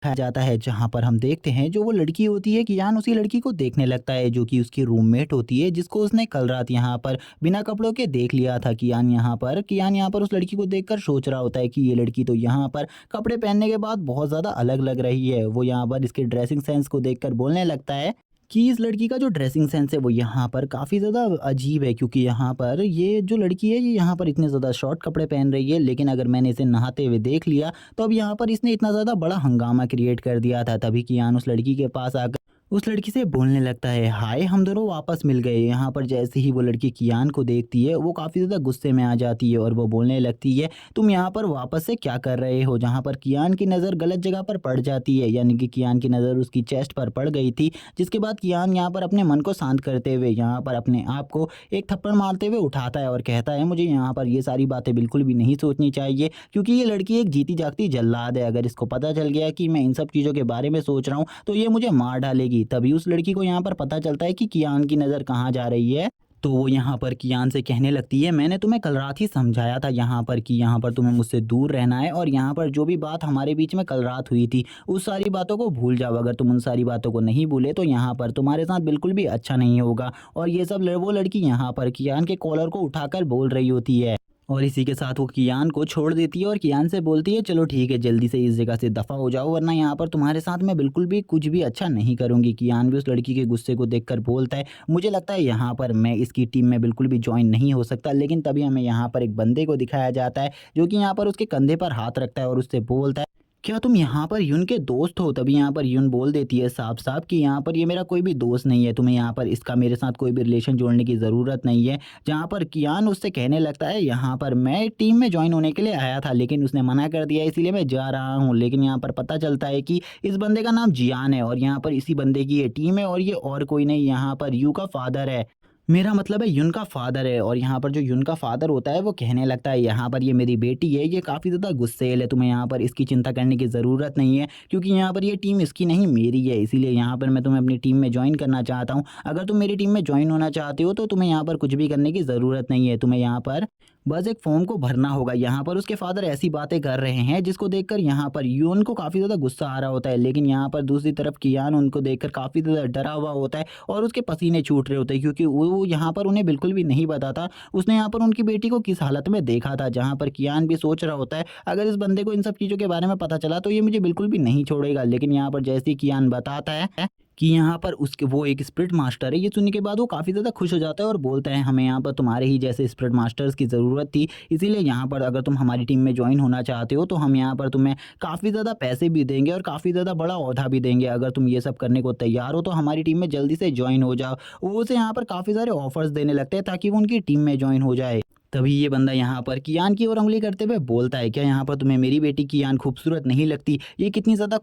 दिखाया जाता है, जहाँ पर हम देखते हैं जो वो लड़की होती है कियान उसी लड़की को देखने लगता है जो कि उसकी रूममेट होती है, जिसको उसने कल रात यहाँ पर बिना कपड़ों के देख लिया था। कियान यहाँ पर उस लड़की को देखकर सोच रहा होता है कि ये लड़की तो यहाँ पर कपड़े पहनने के बाद बहुत ज़्यादा अलग लग रही है। वो यहाँ पर इसके ड्रेसिंग सेंस को देखकर बोलने लगता है कि इस लड़की का जो ड्रेसिंग सेंस है वो यहाँ पर काफ़ी ज़्यादा अजीब है, क्योंकि यहाँ पर ये जो लड़की है ये यहाँ पर इतने ज़्यादा शॉर्ट कपड़े पहन रही है, लेकिन अगर मैंने इसे नहाते हुए देख लिया तो अब यहाँ पर इसने इतना ज़्यादा बड़ा हंगामा क्रिएट कर दिया था। तभी कियान उस लड़की के पास आकर उस लड़की से बोलने लगता है, हाय हम दोनों वापस मिल गए। यहाँ पर जैसे ही वो लड़की कियान को देखती है वो काफ़ी ज़्यादा गुस्से में आ जाती है और वो बोलने लगती है, तुम यहाँ पर वापस से क्या कर रहे हो। जहाँ पर कियान की नज़र गलत जगह पर पड़ जाती है, यानी कि कियान की नज़र उसकी चेस्ट पर पड़ गई थी। जिसके बाद कियान यहाँ पर अपने मन को शांत करते हुए यहाँ पर अपने आप को एक थप्पड़ मारते हुए उठाता है और कहता है, मुझे यहाँ पर ये सारी बातें बिल्कुल भी नहीं सोचनी चाहिए, क्योंकि ये लड़की एक जीती जागती जल्लाद है। अगर इसको पता चल गया कि मैं इन सब चीज़ों के बारे में सोच रहा हूँ तो ये मुझे मार डालेगी। तभी उस लड़की को यहाँ पर पता चलता है कि कियान की नज़र कहाँ जा रही है। तो वो यहाँ पर कियान से कहने लगती है, मैंने तुम्हें कल रात ही समझाया था यहाँ पर कि यहाँ पर तुम्हें मुझसे दूर रहना है, और यहाँ पर जो भी बात हमारे बीच में कल रात हुई थी उस सारी बातों को भूल जाओ। अगर तुम उन सारी बातों को नहीं भूले तो यहाँ पर तुम्हारे साथ बिल्कुल भी अच्छा नहीं होगा। और ये सब वो लड़की यहाँ पर कियान के कॉलर को उठाकर बोल रही होती है, और इसी के साथ वो कियान को छोड़ देती है और कियान से बोलती है, चलो ठीक है जल्दी से इस जगह से दफ़ा हो जाओ, वरना यहाँ पर तुम्हारे साथ मैं बिल्कुल भी कुछ भी अच्छा नहीं करूँगी। कियान भी उस लड़की के गुस्से को देखकर बोलता है, मुझे लगता है यहाँ पर मैं इसकी टीम में बिल्कुल भी जॉइन नहीं हो सकता। लेकिन तभी हमें यहाँ पर एक बंदे को दिखाया जाता है जो कि यहाँ पर उसके कंधे पर हाथ रखता है और उससे बोलता है, क्या तुम यहाँ पर यून के दोस्त हो। तभी यहाँ पर यून बोल देती है साफ साफ कि यहाँ पर ये मेरा कोई भी दोस्त नहीं है, तुम्हें यहाँ पर इसका मेरे साथ कोई भी रिलेशन जोड़ने की ज़रूरत नहीं है। जहाँ पर कियान उससे कहने लगता है, यहाँ पर मैं टीम में ज्वाइन होने के लिए आया था लेकिन उसने मना कर दिया, इसीलिए मैं जा रहा हूँ। लेकिन यहाँ पर पता चलता है कि इस बंदे का नाम जियान है और यहाँ पर इसी बंदे की ये टीम है, और ये और कोई नहीं यहाँ पर यू का फादर है। मेरा मतलब है युन का फादर है। और यहाँ पर जो युन का फादर होता है वो कहने लगता है, यहाँ पर ये मेरी बेटी है, ये काफ़ी ज़्यादा गुस्सैल है, तुम्हें यहाँ पर इसकी चिंता करने की ज़रूरत नहीं है, क्योंकि यहाँ पर ये टीम इसकी नहीं मेरी है। इसीलिए यहाँ पर मैं तुम्हें अपनी टीम में ज्वाइन करना चाहता हूँ। अगर तुम मेरी टीम में ज्वाइन होना चाहते हो तो तुम्हें यहाँ पर कुछ भी करने की ज़रूरत नहीं है, तुम्हें यहाँ पर बस एक फॉर्म को भरना होगा। यहाँ पर उसके फादर ऐसी बातें कर रहे हैं जिसको देखकर यहाँ पर यून को काफ़ी ज़्यादा गुस्सा आ रहा होता है, लेकिन यहाँ पर दूसरी तरफ कियान उनको देखकर काफ़ी ज़्यादा डरा हुआ होता है और उसके पसीने छूट रहे होते हैं, क्योंकि वो यहाँ पर उन्हें बिल्कुल भी नहीं बताता उसने यहाँ पर उनकी बेटी को किस हालत में देखा था। जहाँ पर कियान भी सोच रहा होता है, अगर इस बंदे को इन सब चीज़ों के बारे में पता चला तो ये मुझे बिल्कुल भी नहीं छोड़ेगा। लेकिन यहाँ पर जैसे ही कियान बताता है कि यहाँ पर उसके वो एक स्पिरिट मास्टर है, ये सुनने के बाद वो काफ़ी ज़्यादा खुश हो जाता है और बोलता है, हमें यहाँ पर तुम्हारे ही जैसे स्पिरिट मास्टर्स की ज़रूरत थी, इसीलिए यहाँ पर अगर तुम हमारी टीम में ज्वाइन होना चाहते हो तो हम यहाँ पर तुम्हें काफ़ी ज़्यादा पैसे भी देंगे और काफ़ी ज़्यादा बड़ा ओहदा भी देंगे। अगर तुम ये सब करने को तैयार हो तो हमारी टीम में जल्दी से ज्वाइन हो जाओ। वो उसे यहाँ पर काफ़ी सारे ऑफर्स देने लगते हैं ताकि वो उनकी टीम में ज्वाइन हो जाए। तभी ये बंदा यहाँ पर कियान की ओर उंगली करते हुए बोलता है, क्या यहाँ पर तुम्हें मेरी बेटी कियान खूबसूरत नहीं लगती? ये कितनी ज़्यादा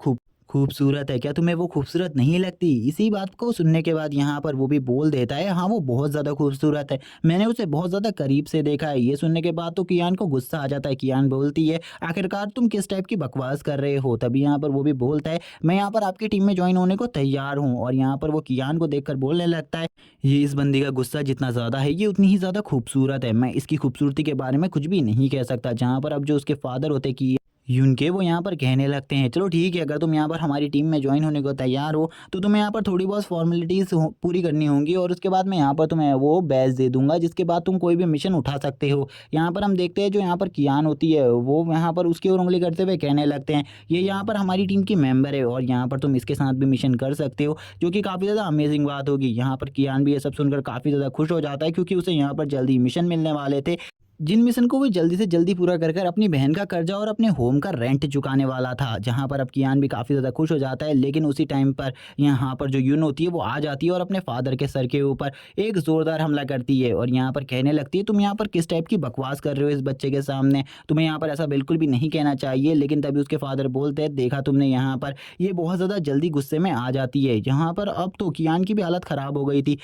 खूबसूरत है, क्या तुम्हें वो खूबसूरत नहीं लगती? इसी बात को सुनने के बाद यहाँ पर वो भी बोल देता है, हाँ वो बहुत ज़्यादा खूबसूरत है, मैंने उसे बहुत ज़्यादा करीब से देखा है। ये सुनने के बाद तो कियान को गुस्सा आ जाता है। कियान बोलती है, आखिरकार तुम किस टाइप की बकवास कर रहे हो? तभी यहाँ पर वो भी बोलता है, मैं यहाँ पर आपकी टीम में ज्वाइन होने को तैयार हूँ। और यहाँ पर वो कियान को देखकर बोलने लगता है, ये इस बंदी का गुस्सा जितना ज़्यादा है ये उतनी ही ज़्यादा खूबसूरत है, मैं इसकी खूबसूरती के बारे में कुछ भी नहीं कह सकता। जहाँ पर अब जो उसके फादर होते कि यून के वो यहाँ पर कहने लगते हैं, चलो ठीक है अगर तुम यहाँ पर हमारी टीम में ज्वाइन होने को तैयार हो तो तुम्हें यहाँ पर थोड़ी बहुत फॉर्मेलिटीज़ पूरी करनी होंगी, और उसके बाद मैं यहाँ पर तुम्हें वो बैच दे दूंगा जिसके बाद तुम कोई भी मिशन उठा सकते हो। यहाँ पर हम देखते हैं जो यहाँ पर कियान होती है वो यहाँ पर उसकी ओर उंगली करते हुए कहने लगते हैं, ये यहाँ पर हमारी टीम की मेंबर है और यहाँ पर तुम इसके साथ भी मिशन कर सकते हो, जो कि काफ़ी ज़्यादा अमेजिंग बात होगी। यहाँ पर कियान भी ये सब सुनकर काफ़ी ज़्यादा खुश हो जाता है, क्योंकि उसे यहाँ पर जल्दी मिशन मिलने वाले थे, जिन मिशन को वो जल्दी से जल्दी पूरा कर कर अपनी बहन का कर्जा और अपने होम का रेंट चुकाने वाला था। जहाँ पर अब कियान भी काफ़ी ज़्यादा खुश हो जाता है, लेकिन उसी टाइम पर यहाँ पर जो यून होती है वो आ जाती है और अपने फादर के सर के ऊपर एक ज़ोरदार हमला करती है और यहाँ पर कहने लगती है, तुम यहाँ पर किस टाइप की बकवास कर रहे हो इस बच्चे के सामने, तुम्हें यहाँ पर ऐसा बिल्कुल भी नहीं कहना चाहिए। लेकिन तभी उसके फादर बोलते हैं, देखा तुमने, यहाँ पर ये बहुत ज़्यादा जल्दी गुस्से में आ जाती है। यहाँ पर अब तो कियान की भी हालत ख़राब हो गई थी,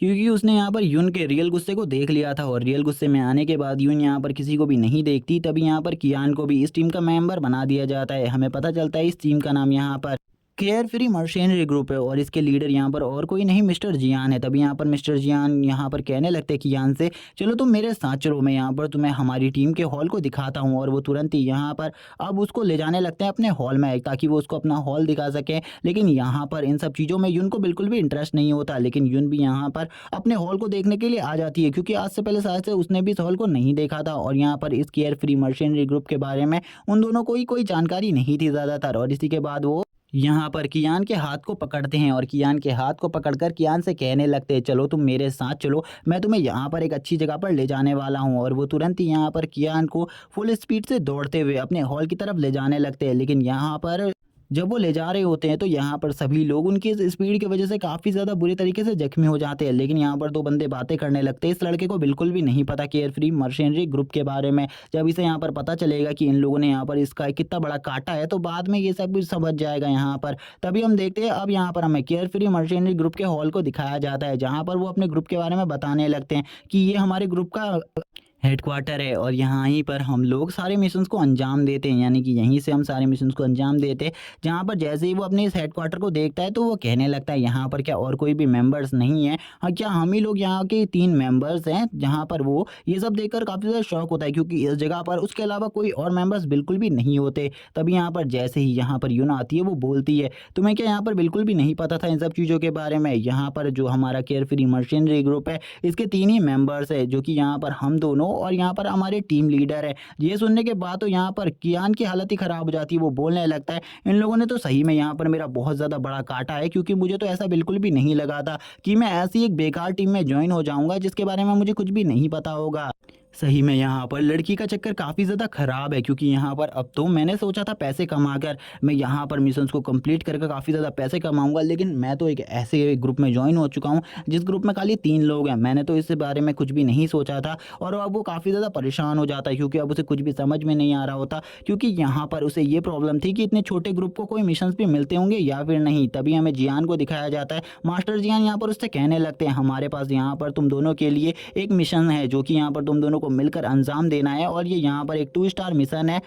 क्योंकि उसने यहाँ पर यून के रियल गुस्से को देख लिया था, और रियल गुस्से में आने के बाद यून यहाँ पर किसी को भी नहीं देखती। तभी यहाँ पर कियान को भी इस टीम का मेंबर बना दिया जाता है। हमें पता चलता है इस टीम का नाम यहाँ पर केयर फ्री मर्चेंट्री ग्रुप है और इसके लीडर यहाँ पर और कोई नहीं मिस्टर जियान है। तभी यहाँ पर मिस्टर जियान यहाँ पर कहने लगते हैं कियान से, चलो तुम मेरे साथ चलो, मैं यहाँ पर तुम्हें हमारी टीम के हॉल को दिखाता हूँ। और वो तुरंत ही यहाँ पर अब उसको ले जाने लगते हैं अपने हॉल में ताकि वो उसको अपना हॉल दिखा सके। लेकिन यहाँ पर इन सब चीज़ों में यून को बिल्कुल भी इंटरेस्ट नहीं होता, लेकिन यून भी यहाँ पर अपने हॉल को देखने के लिए आ जाती है क्योंकि आज से पहले शायद से उसने भी इस हॉल को नहीं देखा था। और यहाँ पर इस केयर फ्री मर्चेंट्री ग्रुप के बारे में उन दोनों को ही कोई जानकारी नहीं थी ज़्यादातर। और इसी के बाद वो यहाँ पर कियान के हाथ को पकड़ते हैं और कियान के हाथ को पकड़कर कियान से कहने लगते हैं, चलो तुम मेरे साथ चलो, मैं तुम्हें यहाँ पर एक अच्छी जगह पर ले जाने वाला हूँ। और वो तुरंत ही यहाँ पर कियान को फुल स्पीड से दौड़ते हुए अपने हॉल की तरफ ले जाने लगते हैं। लेकिन यहाँ पर जब वो ले जा रहे होते हैं तो यहाँ पर सभी लोग उनकी इस स्पीड की वजह से काफ़ी ज़्यादा बुरी तरीके से जख्मी हो जाते हैं। लेकिन यहाँ पर दो बंदे बातें करने लगते हैं। इस लड़के को बिल्कुल भी नहीं पता केयर फ्री मर्चेंट्री ग्रुप के बारे में। जब इसे यहाँ पर पता चलेगा कि इन लोगों ने यहाँ पर इसका कितना बड़ा काटा है तो बाद में ये सब कुछ समझ जाएगा यहाँ पर। तभी हम देखते हैं अब यहाँ पर हमें केयर फ्री मर्चेंट्री ग्रुप के हॉल को दिखाया जाता है जहाँ पर वो अपने ग्रुप के बारे में बताने लगते हैं कि ये हमारे ग्रुप का हेडक्वार्टर है और यहाँ ही पर हम लोग सारे मिशंस को अंजाम देते हैं, यानी कि यहीं से हम सारे मिशंस को अंजाम देते हैं। जहाँ पर जैसे ही वो अपने इस हेडक्वार्टर को देखता है तो वो कहने लगता है यहाँ पर क्या और कोई भी मेंबर्स नहीं है, हाँ क्या हम ही लोग यहाँ के 3 मेंबर्स हैं। जहाँ पर वो ये सब देखकर काफ़ी ज़्यादा शौक होता है क्योंकि इस जगह पर उसके अलावा कोई और मेंबर्स बिल्कुल भी नहीं होते। तभी यहाँ पर जैसे ही यहाँ पर यूना आती है वो बोलती है, तुम्हें क्या यहाँ पर बिल्कुल भी नहीं पता था इन सब चीज़ों के बारे में। यहाँ पर जो हमारा केयर फ्री मर्चेंट्री ग्रुप है इसके 3 ही मेंबर्स है, जो कि यहाँ पर हम दोनों और यहाँ पर हमारे टीम लीडर है। ये सुनने के बाद तो यहाँ पर कियान की हालत ही खराब हो जाती है। वो बोलने लगता है, इन लोगों ने तो सही में यहाँ पर मेरा बहुत ज़्यादा बड़ा काटा है क्योंकि मुझे तो ऐसा बिल्कुल भी नहीं लगा था कि मैं ऐसी एक बेकार टीम में ज्वाइन हो जाऊंगा जिसके बारे में मुझे कुछ भी नहीं पता होगा। सही में यहाँ पर लड़की का चक्कर काफ़ी ज़्यादा ख़राब है क्योंकि यहाँ पर अब तो मैंने सोचा था पैसे कमाकर मैं यहाँ पर मिशंस को कंप्लीट करके काफ़ी ज़्यादा पैसे कमाऊंगा, लेकिन मैं तो एक ऐसे ग्रुप में ज्वाइन हो चुका हूँ जिस ग्रुप में खाली 3 लोग हैं। मैंने तो इस बारे में कुछ भी नहीं सोचा था और अब वो काफ़ी ज़्यादा परेशान हो जाता है क्योंकि अब उसे कुछ भी समझ में नहीं आ रहा होता क्योंकि यहाँ पर उसे ये प्रॉब्लम थी कि इतने छोटे ग्रुप को कोई मिशंस भी मिलते होंगे या फिर नहीं। तभी हमें जियान को दिखाया जाता है। मास्टर जियान यहाँ पर उससे कहने लगते हैं, हमारे पास यहाँ पर तुम दोनों के लिए एक मिशन है जो कि यहाँ पर तुम दोनों को मिलकर अंजाम देना है और ये यहाँ पर एक 2 स्टार मिशन है।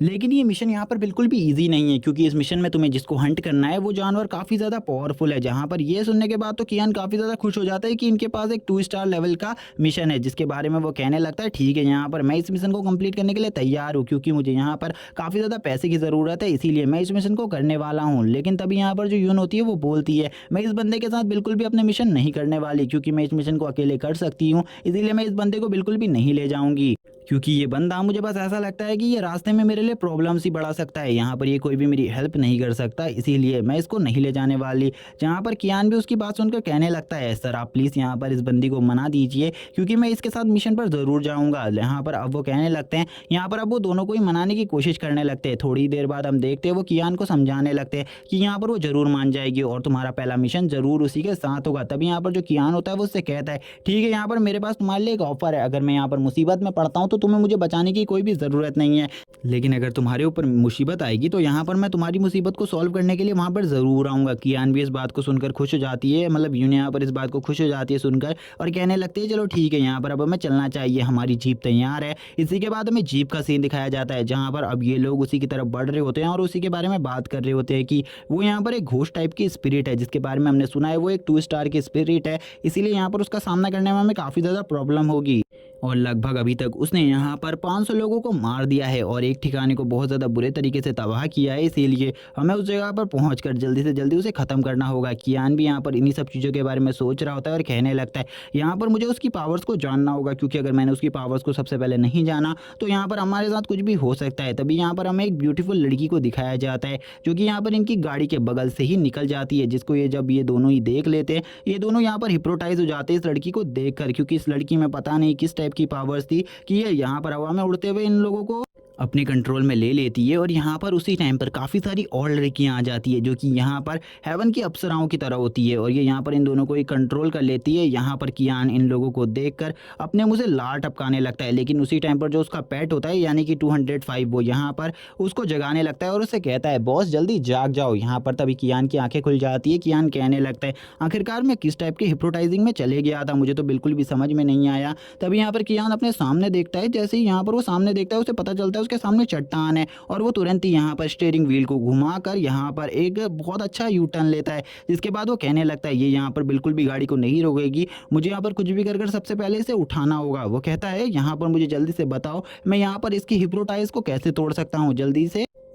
लेकिन ये मिशन यहाँ पर बिल्कुल भी इजी नहीं है क्योंकि इस मिशन में तुम्हें जिसको हंट करना है वो जानवर काफ़ी ज़्यादा पावरफुल है। जहाँ पर ये सुनने के बाद तो कियान काफ़ी ज़्यादा खुश हो जाता है कि इनके पास एक 2 स्टार लेवल का मिशन है, जिसके बारे में वो कहने लगता है ठीक है यहाँ पर मैं इस मिशन को कंप्लीट करने के लिए तैयार हूँ क्योंकि मुझे यहाँ पर काफ़ी ज़्यादा पैसे की ज़रूरत है, इसीलिए मैं इस मिशन को करने वाला हूँ। लेकिन तभी यहाँ पर जो यून होती है वो बोलती है, मैं इस बंदे के साथ बिल्कुल भी अपने मिशन नहीं करने वाली क्योंकि मैं इस मिशन को अकेले कर सकती हूँ, इसीलिए मैं इस बंदे को बिल्कुल भी नहीं ले जाऊँगी क्योंकि ये बंदा मुझे बस ऐसा लगता है कि ये रास्ते में मेरे लिए प्रॉब्लम सी बढ़ा सकता है। यहाँ पर ये कोई भी मेरी हेल्प नहीं कर सकता, इसीलिए मैं इसको नहीं ले जाने वाली। जहाँ पर कियान भी उसकी बात सुनकर कहने लगता है, सर आप प्लीज़ यहाँ पर इस बंदी को मना दीजिए क्योंकि मैं इसके साथ मिशन पर ज़रूर जाऊँगा। यहाँ पर अब वो कहने लगते हैं, यहाँ पर अब वो दोनों को ही मनाने की कोशिश करने लगते हैं। थोड़ी देर बाद हम देखते हैं वो कियान को समझाने लगते हैं कि यहाँ पर वो ज़रूर मान जाएगी और तुम्हारा पहला मिशन ज़रूर उसी के साथ होगा। तभी यहाँ पर जो कियान होता है वो उससे कहता है, ठीक है यहाँ पर मेरे पास तुम्हारे लिए एक ऑफर है, अगर मैं यहाँ पर मुसीबत में पड़ता हूँ तो तुम्हें मुझे बचाने की कोई भी ज़रूरत नहीं है, लेकिन अगर तुम्हारे ऊपर मुसीबत आएगी तो यहाँ पर मैं तुम्हारी मुसीबत को सॉल्व करने के लिए वहाँ पर ज़रूर आऊँगा। कियान भी इस बात को सुनकर खुश हो जाती है, मतलब यून यहाँ पर इस बात को खुश हो जाती है सुनकर और कहने लगती है चलो ठीक है यहाँ पर अब हमें चलना चाहिए, हमारी जीप तैयार है। इसी के बाद हमें जीप का सीन दिखाया जाता है जहाँ पर अब ये लोग उसी की तरफ बढ़ रहे होते हैं और उसी के बारे में बात कर रहे होते हैं कि वो यहाँ पर एक घोस्ट टाइप की स्पिरिट है जिसके बारे में हमने सुना है वो एक 2 स्टार की स्पिरिट है, इसीलिए यहाँ पर उसका सामना करने में हमें काफ़ी ज़्यादा प्रॉब्लम होगी। और लगभग अभी तक उसने यहाँ पर 500 लोगों को मार दिया है और एक ठिकाने को बहुत ज़्यादा बुरे तरीके से तबाह किया है, इसीलिए हमें उस जगह पर पहुंचकर जल्दी से जल्दी उसे ख़त्म करना होगा। कियान भी यहाँ पर इन्हीं सब चीज़ों के बारे में सोच रहा होता है और कहने लगता है यहाँ पर मुझे उसकी पावर्स को जानना होगा क्योंकि अगर मैंने उसकी पावर्स को सबसे पहले नहीं जाना तो यहाँ पर हमारे साथ कुछ भी हो सकता है। तभी यहाँ पर हमें एक ब्यूटीफुल लड़की को दिखाया जाता है जो कि यहाँ पर इनकी गाड़ी के बगल से ही निकल जाती है, जिसको ये जब ये दोनों ही देख लेते हैं ये दोनों यहाँ पर हिप्नोटाइज हो जाते हैं इस लड़की को देखकर, क्योंकि इस लड़की में पता नहीं किस टाइप की पावर्स थी कि ये यहाँ पर हवा में उड़ते हुए इन लोगों को अपने कंट्रोल में ले लेती है। और यहाँ पर उसी टाइम पर काफ़ी सारी और लड़कियाँ आ जाती है जो कि यहाँ पर हेवन की अप्सराओं की तरह होती है और ये यहाँ पर इन दोनों को ही कंट्रोल कर लेती है। यहाँ पर कियान इन लोगों को देखकर अपने मुँह से लार टपकाने लगता है, लेकिन उसी टाइम पर जो उसका पेट होता है यानी कि 205 वो यहाँ पर उसको जगाने लगता है और उससे कहता है बॉस जल्दी जाग जाओ। यहाँ पर तभी कियान की आंखें खुल जाती है। कियान कहने लगता है आखिरकार मैं किस टाइप के हिप्नोटाइजिंग में चले गया था, मुझे तो बिल्कुल भी समझ में नहीं आया। तभी यहाँ पर कियान अपने सामने देखता है। जैसे ही यहाँ पर वो सामने देखता है उसे पता चलता है उसके सामने चट्टान है और वो तुरंत ही यहाँ पर स्टीयरिंग व्हील को घुमाकर यहाँ पर एक बहुत अच्छा यू टर्न लेता है। जिसके बाद वो कहने लगता है ये यहाँ पर बिल्कुल भी गाड़ी को नहीं रोकेगी, मुझे यहाँ पर कुछ भी कर सबसे पहले इसे उठाना होगा। वो कहता है यहाँ पर मुझे जल्दी से बताओ मैं यहाँ पर इसकी हिप्नोटाइज को कैसे तोड़ सकता हूँ,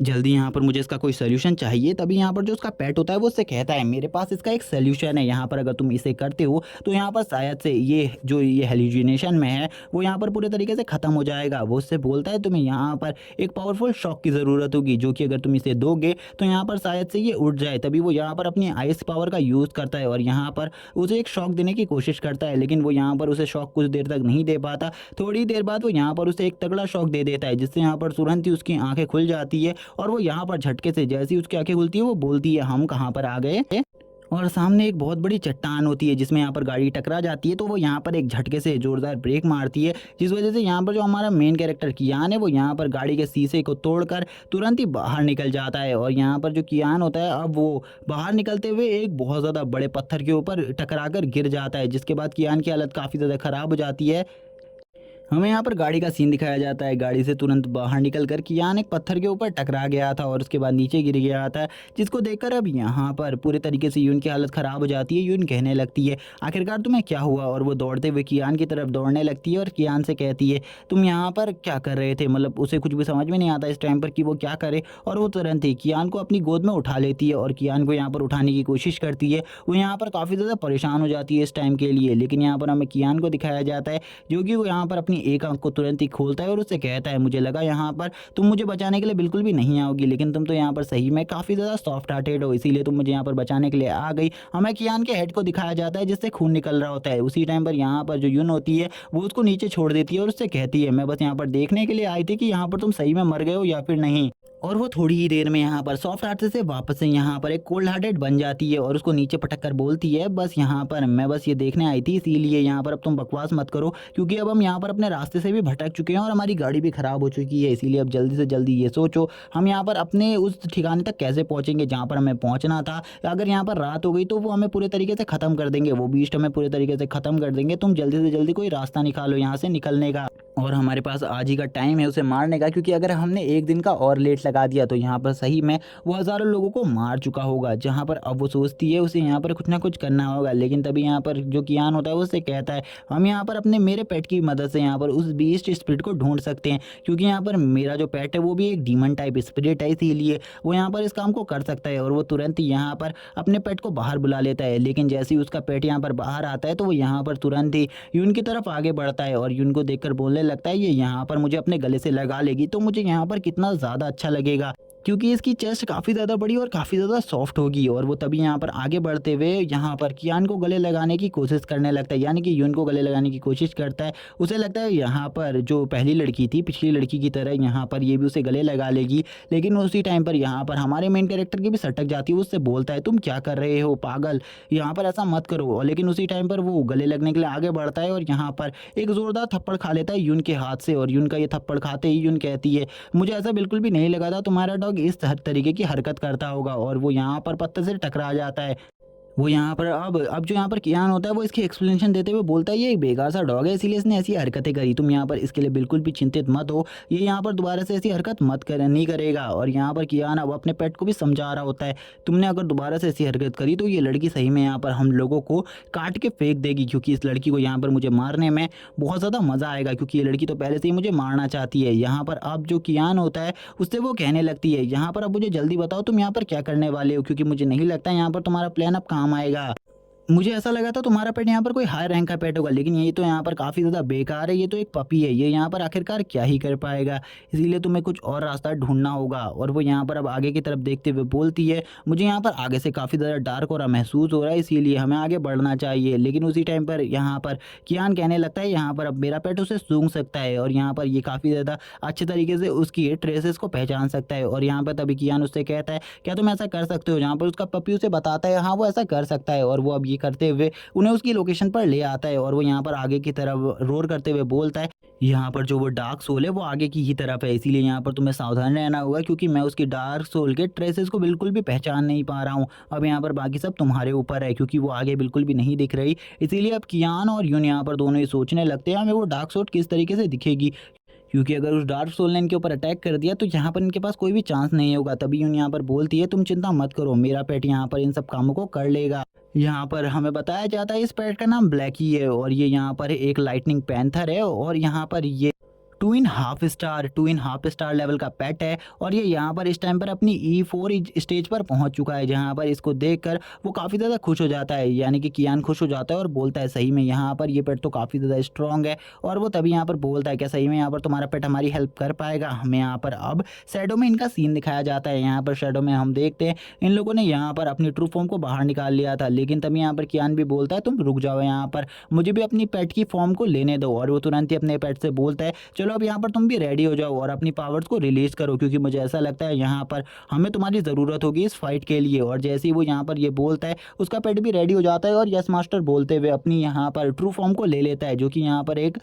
जल्दी यहाँ पर मुझे इसका कोई सॉल्यूशन चाहिए। तभी यहाँ पर जो उसका पेट होता है वो उससे कहता है मेरे पास इसका एक सॉल्यूशन है, यहाँ पर अगर तुम इसे करते हो तो यहाँ पर शायद से ये हेलुसिनेशन में है वो यहाँ पर पूरे तरीके से ख़त्म हो जाएगा। वो उससे बोलता है तुम्हें यहाँ पर एक पावरफुल शॉक की ज़रूरत होगी जो कि अगर तुम इसे दोगे तो यहाँ पर शायद से ये उठ जाए। तभी वो यहाँ पर अपनी आइस पावर का यूज़ करता है और यहाँ पर उसे एक शॉक देने की कोशिश करता है, लेकिन वो यहाँ पर उसे शॉक कुछ देर तक नहीं दे पाता। थोड़ी देर बाद वो यहाँ पर उसे एक तगड़ा शॉक दे देता है जिससे यहाँ पर तुरंत ही उसकी आंखें खुल जाती है और वो यहाँ पर झटके से जैसी उसकी आंखें खुलती है वो बोलती है हम कहाँ पर आ गए। और सामने एक बहुत बड़ी चट्टान होती है जिसमें यहाँ पर गाड़ी टकरा जाती है, तो वो यहाँ पर एक झटके से जोरदार ब्रेक मारती है जिस वजह से यहाँ पर जो हमारा मेन कैरेक्टर कियान है वो यहाँ पर गाड़ी के शीशे को तोड़कर तुरंत ही बाहर निकल जाता है। और यहाँ पर जो कियान होता है अब वो बाहर निकलते हुए एक बहुत ज़्यादा बड़े पत्थर के ऊपर टकराकर गिर जाता है, जिसके बाद कियान की हालत काफ़ी ज़्यादा ख़राब हो जाती है। हमें यहाँ पर गाड़ी का सीन दिखाया जाता है, गाड़ी से तुरंत बाहर निकलकर कियान एक पत्थर के ऊपर टकरा गया था और उसके बाद नीचे गिर गया था, जिसको देखकर अब यहाँ पर पूरे तरीके से यून की हालत ख़राब हो जाती है। यून कहने लगती है आखिरकार तुम्हें क्या हुआ, और वो दौड़ते हुए कियान की तरफ दौड़ने लगती है और कियान से कहती है तुम यहाँ पर क्या कर रहे थे। मतलब उसे कुछ भी समझ में नहीं आता इस टाइम पर कि वो क्या करे, और वो तुरंत ही कियान को अपनी गोद में उठा लेती है और कियान को यहाँ पर उठाने की कोशिश करती है। वो यहाँ पर काफ़ी ज़्यादा परेशान हो जाती है इस टाइम के लिए, लेकिन यहाँ पर हमें कियान को दिखाया जाता है जो कि वो यहाँ पर अपनी एक आंख को तुरंत ही खोलता है और उससे कहता है मुझे लगा यहाँ पर तुम मुझे बचाने के लिए बिल्कुल भी नहीं आओगी, लेकिन तुम तो यहाँ पर सही में काफ़ी ज़्यादा सॉफ्ट हार्टेड हो, इसीलिए तुम मुझे यहाँ पर बचाने के लिए आ गई। हमें कियान के हेड को दिखाया जाता है जिससे खून निकल रहा होता है। उसी टाइम पर यहाँ पर जो यून होती है वो उसको नीचे छोड़ देती है और उससे कहती है मैं बस यहाँ पर देखने के लिए आई थी कि यहाँ पर तुम सही में मर गए हो या फिर नहीं। और वो थोड़ी ही देर में यहाँ पर सॉफ्ट हार्ट से वापस से यहाँ पर एक कोल्ड हार्टेड बन जाती है और उसको नीचे पटक कर बोलती है बस यहाँ पर मैं बस ये देखने आई थी, इसीलिए यहाँ पर अब तुम बकवास मत करो क्योंकि अब हम यहाँ पर अपने रास्ते से भी भटक चुके हैं और हमारी गाड़ी भी ख़राब हो चुकी है, इसीलिए अब जल्दी से जल्दी ये सोचो हम यहाँ पर अपने उस ठिकाने तक कैसे पहुँचेंगे जहाँ पर हमें पहुँचना था। अगर यहाँ पर रात हो गई तो वो हमें पूरे तरीके से ख़त्म कर देंगे, वो बीस्ट हमें पूरे तरीके से ख़त्म कर देंगे। तुम जल्दी से जल्दी कोई रास्ता निकालो यहाँ से निकलने का, और हमारे पास आज ही का टाइम है उसे मारने का, क्योंकि अगर हमने एक दिन का और लेट लगा दिया तो यहाँ पर सही में वो हज़ारों लोगों को मार चुका होगा। जहाँ पर अब वो सोचती है उसे यहाँ पर कुछ ना कुछ करना होगा, लेकिन तभी यहाँ पर जो कियान होता है वो उससे कहता है हम यहाँ पर अपने मेरे पेट की मदद से यहाँ पर उस बीस्ट स्पिरिट को ढूंढ सकते हैं, क्योंकि यहाँ पर मेरा जो पेट है वो भी एक डीमन टाइप स्पिरिट है, इसीलिए वो यहाँ पर इस काम को कर सकता है। और वो तुरंत ही यहाँ पर अपने पेट को बाहर बुला लेता है, लेकिन जैसे ही उसका पेट यहाँ पर बाहर आता है तो वो यहाँ पर तुरंत ही यून की तरफ आगे बढ़ता है और यून को देखकर बोलने लगता है ये यहाँ पर मुझे अपने गले से लगा लेगी तो मुझे यहाँ पर कितना ज़्यादा अच्छा लगेगा, क्योंकि इसकी चेस्ट काफ़ी ज़्यादा बड़ी और काफ़ी ज़्यादा सॉफ्ट होगी। और वो तभी यहाँ पर आगे बढ़ते हुए यहाँ पर कियान को गले लगाने की कोशिश करने लगता है, यानी कि यून को गले लगाने की कोशिश करता है। उसे लगता है यहाँ पर जो पहली लड़की थी पिछली लड़की की तरह यहाँ पर ये भी उसे गले लगा लेगी, लेकिन उसी टाइम पर यहाँ पर हमारे मेन कैरेक्टर की भी सटक जाती है। उससे बोलता है तुम क्या कर रहे हो पागल, यहाँ पर ऐसा मत करो। लेकिन उसी टाइम पर वो गले लगने के लिए आगे बढ़ता है और यहाँ पर एक ज़ोरदार थप्पड़ खा लेता है यून के हाथ से, और यून का ये थप्पड़ खाते ही यून कहती है मुझे ऐसा बिल्कुल भी नहीं लगा था तुम्हारा डॉग इस तरीके की हरकत करता होगा, और वो यहाँ पर पत्थर से टकरा जाता है। वो यहाँ पर अब जो यहाँ पर कियान होता है वो इसकी एक्सप्लेनेशन देते हुए बोलता है ये एक बेकार सा डॉग है इसीलिए इसने ऐसी हरकतें करी, तुम यहाँ पर इसके लिए बिल्कुल भी चिंतित मत हो, ये यहाँ पर दोबारा से ऐसी हरकत मत कर नहीं करेगा। और यहाँ पर कियान अब अपने पेट को भी समझा रहा होता है तुमने अगर दोबारा से ऐसी हरकत करी तो ये लड़की सही में यहाँ पर हम लोगों को काट के फेंक देगी, क्योंकि इस लड़की को यहाँ पर मुझे मारने में बहुत ज़्यादा मज़ा आएगा, क्योंकि ये लड़की तो पहले से ही मुझे मारना चाहती है। यहाँ पर अब जो कियान होता है उससे वो कहने लगती है यहाँ पर अब मुझे जल्दी बताओ तुम यहाँ पर क्या करने वाले हो, क्योंकि मुझे नहीं लगता यहाँ पर तुम्हारा प्लान अब काम आएगा। मुझे ऐसा लगा था तुम्हारा पेट यहाँ पर कोई हाई रैंक का पेट होगा, लेकिन ये तो यहाँ पर काफ़ी ज़्यादा बेकार है, ये तो एक पपी है, ये यहाँ पर आखिरकार क्या ही कर पाएगा, इसीलिए तुम्हें कुछ और रास्ता ढूंढना होगा। और वो यहाँ पर अब आगे की तरफ देखते हुए बोलती है मुझे यहाँ पर आगे से काफ़ी ज़्यादा डार्क हो रहा महसूस हो रहा है, इसीलिए हमें आगे बढ़ना चाहिए। लेकिन उसी टाइम पर यहाँ पर कियान कहने लगता है यहाँ पर अब मेरा पेट उसे सूंघ सकता है और यहाँ पर ये काफ़ी ज़्यादा अच्छे तरीके से उसकी ट्रेसेस को पहचान सकता है। और यहाँ पर तभी कियान उससे कहता है क्या तुम ऐसा कर सकते हो, जहाँ पर उसका पपी उसे बताता है हाँ वो ऐसा कर सकता है, और वो अब ये करते हुए उन्हें उसकी लोकेशन पर ले आता है। और वो यहाँ पर आगे की तरफ रोर करते हुए बोलता है यहाँ पर जो वो डार्क सोल है वो आगे की ही तरफ है, इसीलिए यहाँ पर तुम्हें सावधान रहना होगा क्योंकि मैं उसकी डार्क सोल के ट्रेसेस को बिल्कुल भी पहचान नहीं पा रहा हूँ। अब यहाँ पर बाकी सब तुम्हारे ऊपर है क्योंकि वो आगे बिल्कुल भी नहीं दिख रही। इसीलिए अब कियान और यून यहाँ पर दोनों ये सोचने लगते हैं हमें वो डार्क सोल किस तरीके से दिखेगी, क्योंकि अगर उस डार्क सोल ने इनके ऊपर अटैक कर दिया तो यहाँ पर इनके पास कोई भी चांस नहीं होगा। तभी यून यहाँ पर बोलती है तुम चिंता मत करो, मेरा पेट यहाँ पर इन सब कामों को कर लेगा। यहाँ पर हमें बताया जाता है इस पेट का नाम ब्लैकी है और ये यहाँ पर एक लाइटनिंग पैंथर है और यहाँ पर ये two in half star level का पेट है और ये यहाँ पर इस टाइम पर अपनी E4 स्टेज पर पहुंच चुका है, जहाँ पर इसको देखकर वो काफ़ी ज़्यादा खुश हो जाता है, यानी कि कियान खुश हो जाता है और बोलता है सही में यहाँ पर ये पेट तो काफ़ी ज़्यादा स्ट्रांग है। और वो तभी यहाँ पर बोलता है क्या सही में यहाँ पर तुम्हारा पेट हमारी हेल्प कर पाएगा। हमें यहाँ पर अब शैडो में इनका सीन दिखाया जाता है। यहाँ पर शैडो में हम देखते हैं इन लोगों ने यहाँ पर अपनी ट्रू फॉर्म को बाहर निकाल लिया था, लेकिन तभी यहाँ पर कियान भी बोलता है तुम रुक जाओ, यहाँ पर मुझे भी अपनी पेट की फॉर्म को लेने दो। और वो तुरंत ही अपने पेट से बोलता है चलो अब यहाँ पर तुम भी रेडी हो जाओ और अपनी पावर्स को रिलीज करो, क्योंकि मुझे ऐसा लगता है यहाँ पर हमें तुम्हारी ज़रूरत होगी इस फाइट के लिए। और जैसे ही वो यहाँ पर ये बोलता है उसका पेट भी रेडी हो जाता है और यस मास्टर बोलते हुए अपनी यहाँ पर ट्रू फॉर्म को ले लेता है, जो कि यहाँ पर एक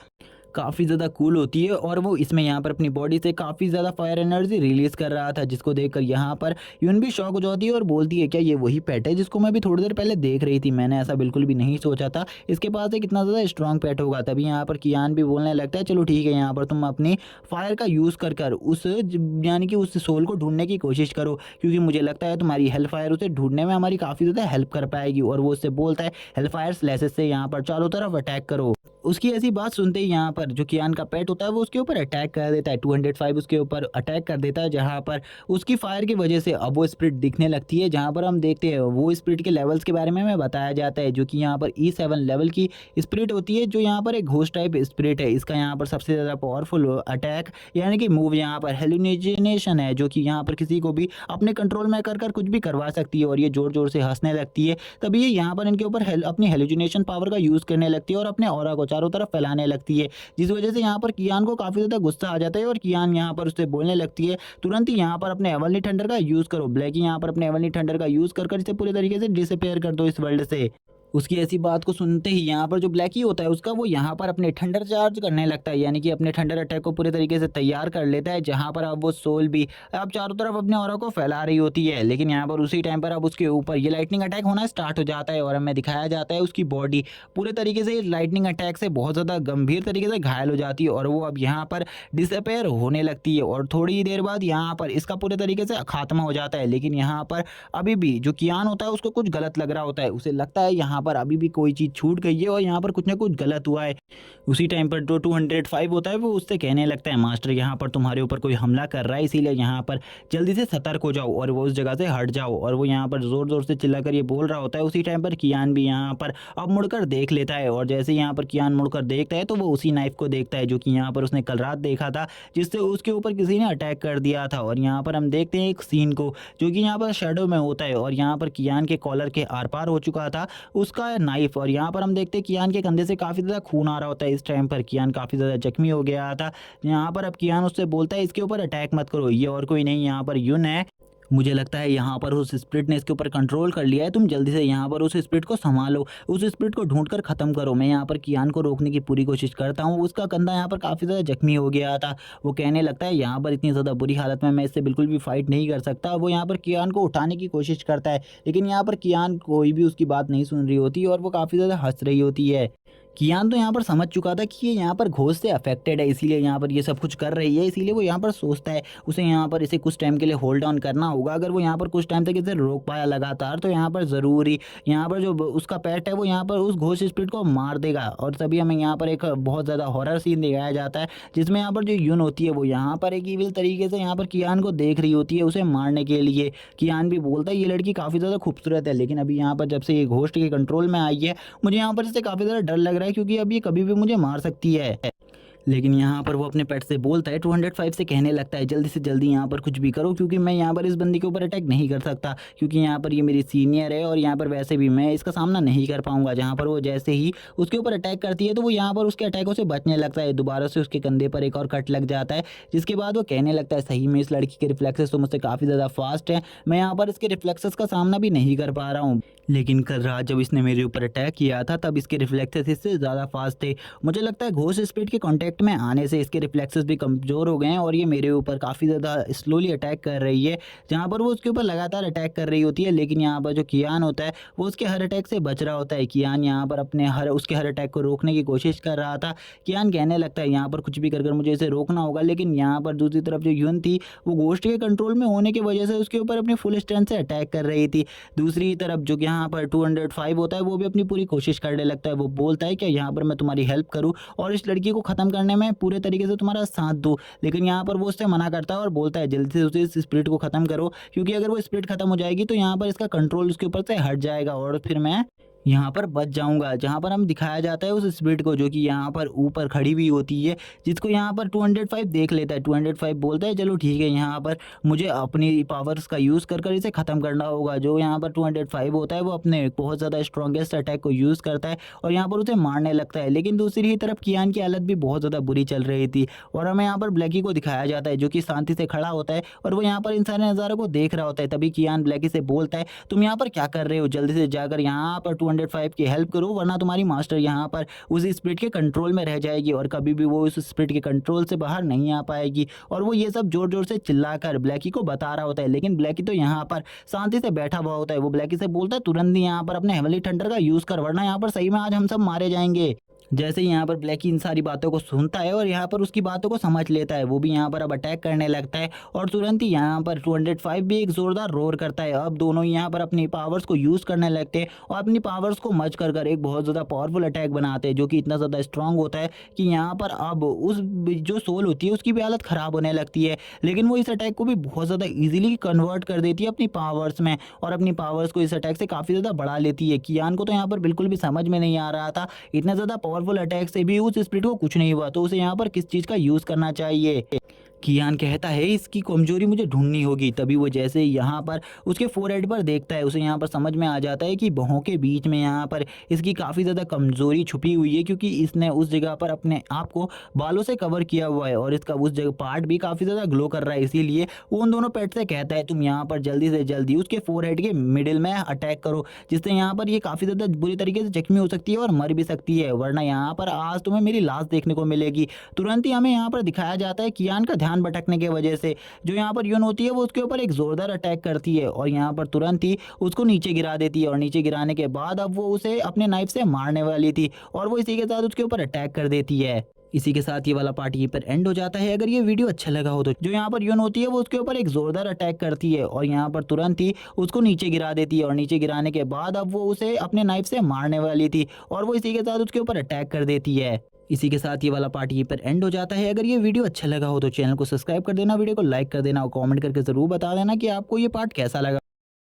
काफ़ी ज़्यादा कूल होती है और वो इसमें यहाँ पर अपनी बॉडी से काफ़ी ज़्यादा फायर एनर्जी रिलीज़ कर रहा था, जिसको देखकर यहाँ पर यून भी शॉक हो जाती है और बोलती है क्या ये वही पेट है जिसको मैं भी थोड़ी देर पहले देख रही थी, मैंने ऐसा बिल्कुल भी नहीं सोचा था इसके पास एक इतना ज़्यादा स्ट्रॉन्ग पेट होगा। तभी यहाँ पर कियान भी बोलने लगता है चलो ठीक है, यहाँ पर तुम अपनी फायर का यूज़ कर कर उस यानी कि उस सोल को ढूंढने की कोशिश करो, क्योंकि मुझे लगता है तुम्हारी हेल्प फायर उसे ढूंढने में हमारी काफ़ी ज़्यादा हेल्प कर पाएगी। और वो उससे बोलता है हेल्प फायर स्लैशेस से यहाँ पर चारों तरफ अटैक करो। उसकी ऐसी बात सुनते ही यहाँ पर जो कियान का पेट होता है वो उसके ऊपर अटैक कर देता है, 205 उसके ऊपर अटैक कर देता है, जहाँ पर उसकी फायर की वजह से अब वो स्पिरिट दिखने लगती है। जहाँ पर हम देखते हैं वो स्पिरिट के लेवल्स के बारे में हमें बताया जाता है, जो कि यहाँ पर E7 लेवल की स्पिरिट होती है, जो यहाँ पर एक घोस्ट टाइप स्पिरिट है। इसका यहाँ पर सबसे ज़्यादा पावरफुल अटैक यानी कि मूव यहाँ पर हेलुसिनेशन है, जो कि यहाँ पर किसी को भी अपने कंट्रोल में कर कर कुछ भी करवा सकती है। और ये ज़ोर ज़ोर से हंसने लगती है, तभी ये यहाँ पर इनके ऊपर अपनी हेलुसिनेशन पावर का यूज़ करने लगती है और अपने ऑरा को चारों तरफ फैलाने लगती है, जिस वजह से यहाँ पर कियान को काफ़ी ज़्यादा गुस्सा आ जाता है और कियान यहाँ पर उससे बोलने लगती है तुरंत ही यहाँ पर अपने एवनली थंडर का यूज़ करो। ब्लैकी यहाँ पर अपने एवनली थंडर का यूज़ कर कर इसे पूरे तरीके से डिसअपेयर कर दो इस वर्ल्ड से। उसकी ऐसी बात को सुनते ही यहाँ पर जो ब्लैकी होता है उसका वो यहाँ पर अपने थंडर चार्ज करने लगता है, यानी कि अपने थंडर अटैक को पूरे तरीके से तैयार कर लेता है, जहाँ पर अब वो सोल भी अब चारों तरफ अपने ऑरा को फैला रही होती है। लेकिन यहाँ पर उसी टाइम पर अब उसके ऊपर ये लाइटनिंग अटैक होना स्टार्ट हो जाता है और हमें दिखाया जाता है उसकी बॉडी पूरे तरीके से लाइटनिंग अटैक से बहुत ज़्यादा गंभीर तरीके से घायल हो जाती है और वो अब यहाँ पर डिसअपेयर होने लगती है। और थोड़ी ही देर बाद यहाँ पर इसका पूरे तरीके से खात्मा हो जाता है। लेकिन यहाँ पर अभी भी जो कियान होता है उसको कुछ गलत लग रहा होता है, उसे लगता है यहाँ पर अभी भी कोई चीज़ छूट गई है और यहाँ पर कुछ ना कुछ गलत हुआ है। उसी टाइम पर जो 205 होता है वो उससे कहने लगता है मास्टर यहाँ पर तुम्हारे ऊपर कोई हमला कर रहा है, इसीलिए यहाँ पर जल्दी से सतर्क हो जाओ और वो उस जगह से हट जाओ। और वो यहाँ पर ज़ोर ज़ोर से चिल्लाकर ये बोल रहा होता है। उसी टाइम पर कियान भी यहाँ पर अब मुड़कर देख लेता है और जैसे यहाँ पर कियान मुड़कर देखता है तो वो उसी नाइफ को देखता है जो कि यहाँ पर उसने कल रात देखा था, जिससे उसके ऊपर किसी ने अटैक कर दिया था। और यहाँ पर हम देखते हैं एक सीन को जो कि यहाँ पर शेडो में होता है और यहाँ पर कियान के कॉलर के आर पार हो चुका था उसका नाइफ। और यहाँ पर हम देखते हैं कियान के कंधे से काफ़ी ज़्यादा खून आ रहा होता है। इस टाइम पर कियान काफ़ी ज़्यादा जख्मी हो गया था। यहाँ पर अब कियान उससे बोलता है इसके ऊपर अटैक मत करो, ये और कोई नहीं यहाँ पर यून है। मुझे लगता है यहाँ पर उस स्पिरिट ने इसके ऊपर कंट्रोल कर लिया है, तुम जल्दी से यहाँ पर उस स्पिरिट को संभालो, उस स्पिरिट को ढूंढ कर ख़त्म करो। मैं यहाँ पर कियान को रोकने की पूरी कोशिश करता हूँ, उसका कंधा यहाँ पर काफ़ी ज़्यादा जख्मी हो गया था। वो कहने लगता है यहाँ पर इतनी ज़्यादा बुरी हालत में मैं इससे बिल्कुल भी फाइट नहीं कर सकता। वो यहाँ पर कियान को उठाने की कोशिश करता है, लेकिन यहाँ पर कियान कोई भी उसकी बात नहीं सुन रही होती और वो काफ़ी ज़्यादा हंस रही होती है। कियान तो यहाँ पर समझ चुका था कि ये यहाँ पर घोस्ट से अफेक्टेड है, इसीलिए यहाँ पर ये सब कुछ कर रही है। इसीलिए वो यहाँ पर सोचता है उसे यहाँ पर इसे कुछ टाइम के लिए होल्ड ऑन करना होगा। अगर वो यहाँ पर कुछ टाइम तक इसे रोक पाया लगातार तो यहाँ पर ज़रूरी यहाँ पर जो उसका पेट है वो यहाँ पर उस घोस्ट स्पिरिट को मार देगा। और तभी हमें यहाँ पर एक बहुत ज़्यादा हॉरर सीन दिखाया जाता है, जिसमें यहाँ पर जो यून होती है वो यहाँ पर एक ईविल तरीके से यहाँ पर कियान को देख रही होती है उसे मारने के लिए। कियान भी बोलता है ये लड़की काफ़ी ज़्यादा खूबसूरत है, लेकिन अभी यहाँ पर जब से ये घोस्ट के कंट्रोल में आई है मुझे यहाँ पर इससे काफ़ी ज़्यादा डर लग रहा है, क्योंकि अब ये कभी भी मुझे मार सकती है। लेकिन यहाँ पर वो अपने पेट से बोलता है 205 से कहने लगता है जल्दी से जल्दी यहाँ पर कुछ भी करो, क्योंकि मैं यहाँ पर इस बंदी के ऊपर अटैक नहीं कर सकता, क्योंकि यहाँ पर ये मेरी सीनियर है और यहाँ पर वैसे भी मैं इसका सामना नहीं कर पाऊंगा। जहाँ पर वो जैसे ही उसके ऊपर अटैक करती है तो वो यहाँ पर उसके अटैकों से बचने लगता है। दोबारा से उसके कंधे पर एक और कट लग जाता है, जिसके बाद वो कहने लगता है सही में इस लड़की के रिफ्लेक्सेस तो मुझसे काफ़ी ज़्यादा फास्ट है, मैं यहाँ पर इसके रिफ्लेक्सेस का सामना भी नहीं कर पा रहा हूँ। लेकिन कल रात जब इसने मेरे ऊपर अटैक किया था तब इसके रिफ्लेक्सेस इससे ज़्यादा फास्ट थे। मुझे लगता है घोस्ट स्पिरिट के कांटेक्ट कांटेक्ट में आने से इसके रिफ्लेक्सेस भी कमज़ोर हो गए हैं और ये मेरे ऊपर काफ़ी ज़्यादा स्लोली अटैक कर रही है। जहाँ पर वो उसके ऊपर लगातार अटैक कर रही होती है, लेकिन यहाँ पर जो कियान होता है वो उसके हर अटैक से बच रहा होता है। कियान यहाँ पर अपने उसके हर अटैक को रोकने की कोशिश कर रहा था। कियान कहने लगता है यहाँ पर कुछ भी कर मुझे इसे रोकना होगा, लेकिन यहाँ पर दूसरी तरफ जो यून थी वो घोस्ट के कंट्रोल में होने की वजह से उसके ऊपर अपनी फुल स्ट्रेंथ से अटैक कर रही थी। दूसरी तरफ जो यहाँ पर 205 होता है वो भी अपनी पूरी कोशिश करने लगता है। वो बोलता है कि यहाँ पर मैं तुम्हारी हेल्प करूँ और इस लड़की को ख़त्म करने में पूरे तरीके से तुम्हारा साथ दूँ, लेकिन यहाँ पर वो उससे मना करता है और बोलता है जल्दी से उसे इस स्पिरिट को ख़त्म करो, क्योंकि अगर वो स्पिरिट ख़त्म हो जाएगी तो यहाँ पर इसका कंट्रोल उसके ऊपर से हट जाएगा और फिर मैं यहाँ पर बच जाऊँगा। जहाँ पर हम दिखाया जाता है उस स्पिरिट को जो कि यहाँ पर ऊपर खड़ी हुई होती है, जिसको यहाँ पर 205 देख लेता है। 205 बोलता है चलो ठीक है, यहाँ पर मुझे अपनी पावर्स का यूज़ कर इसे ख़त्म करना होगा। जो यहाँ पर 205 होता है वो अपने बहुत ज़्यादा स्ट्रॉन्गेस्ट अटैक को यूज़ करता है और यहाँ पर उसे मारने लगता है। लेकिन दूसरी ही तरफ कियान की हालत भी बहुत ज़्यादा बुरी चल रही थी और हमें यहाँ पर ब्लैकी को दिखाया जाता है जो कि शांति से खड़ा होता है और वो यहाँ पर इन सारे नज़ारों को देख रहा होता है। तभी कियान ब्लैकी से बोलता है तुम यहाँ पर क्या कर रहे हो, जल्दी से जाकर यहाँ पर 205 की हेल्प करो, वरना तुम्हारी मास्टर यहाँ पर उस स्पिरिट के कंट्रोल में रह जाएगी और कभी भी वो उस स्पिरिट के कंट्रोल से बाहर नहीं आ पाएगी। और वो ये सब जोर जोर से चिल्लाकर ब्लैकी को बता रहा होता है, लेकिन ब्लैकी तो यहाँ पर शांति से बैठा हुआ होता है। वो ब्लैकी से बोलता है तुरंत ही यहाँ पर अपने हेवनली थंडर का यूज़ कर, वरना यहाँ पर सही में आज हम सब मारे जाएंगे। जैसे ही यहाँ पर ब्लैकी इन सारी बातों को सुनता है और यहाँ पर उसकी बातों को समझ लेता है, वो भी यहाँ पर अब अटैक करने लगता है और तुरंत ही यहाँ पर 205 भी एक ज़ोरदार रोर करता है। अब दोनों ही यहाँ पर अपनी पावर्स को यूज़ करने लगते हैं और अपनी पावर्स को मर्ज कर एक बहुत ज़्यादा पावरफुल अटैक बनाते हैं जो कि इतना ज़्यादा स्ट्रांग होता है कि यहाँ पर अब उस जो सोल होती है उसकी भी हालत ख़राब होने लगती है। लेकिन वो इस अटैक को भी बहुत ज़्यादा ईजिली कन्वर्ट कर देती है अपनी पावर्स में और अपनी पावर्स को इस अटैक से काफ़ी ज़्यादा बढ़ा लेती है। कियान को तो यहाँ पर बिल्कुल भी समझ में नहीं आ रहा था, इतना ज़्यादा पावरफुल अटैक से भी उस स्पिरिट को कुछ नहीं हुआ, तो उसे यहाँ पर किस चीज़ का यूज़ करना चाहिए। कियान कहता है इसकी कमजोरी मुझे ढूंढनी होगी। तभी वो जैसे यहाँ पर उसके फोरहेड पर देखता है, उसे यहाँ पर समझ में आ जाता है कि बाहों के बीच में यहाँ पर इसकी काफ़ी ज़्यादा कमजोरी छुपी हुई है, क्योंकि इसने उस जगह पर अपने आप को बालों से कवर किया हुआ है और इसका उस जगह पार्ट भी काफ़ी ज़्यादा ग्लो कर रहा है। इसीलिए वो उन दोनों पेट से कहता है तुम यहाँ पर जल्दी से जल्दी उसके फोरहेड के मिडिल में अटैक करो, जिससे यहाँ पर ये काफ़ी ज़्यादा बुरी तरीके से जख्मी हो सकती है और मर भी सकती है, वरना यहाँ पर आज तुम्हें मेरी लाश देखने को मिलेगी। तुरंत ही हमें यहाँ पर दिखाया जाता है कियान का ध्यान भटकने की वजह से जो यहाँ पर यून होती है वो उसके ऊपर एक जोरदार अटैक करती है और यहाँ पर तुरंत ही उसको नीचे गिरा देती है और नीचे गिराने के बाद अब वो उसे अपने नाइफ से मारने वाली थी और वो इसी के साथ उसके ऊपर अटैक कर देती है। इसी के साथ ये वाला पार्ट यहीं पर एंड हो जाता है। अगर ये वीडियो अच्छा लगा हो तो जो यहाँ पर यून होती है वो उसके ऊपर एक जोरदार अटैक करती है और यहाँ पर तुरंत ही उसको नीचे गिरा देती है और नीचे गिराने के बाद अब वो उसे अपने नाइफ से मारने वाली थी और वो इसी के साथ उसके ऊपर अटैक कर देती है। इसी के साथ ये वाला पार्ट यहीं पर एंड हो जाता है। अगर ये वीडियो अच्छा लगा हो तो चैनल को सब्सक्राइब कर देना, वीडियो को लाइक कर देना और कमेंट करके ज़रूर बता देना कि आपको ये पार्ट कैसा लगा।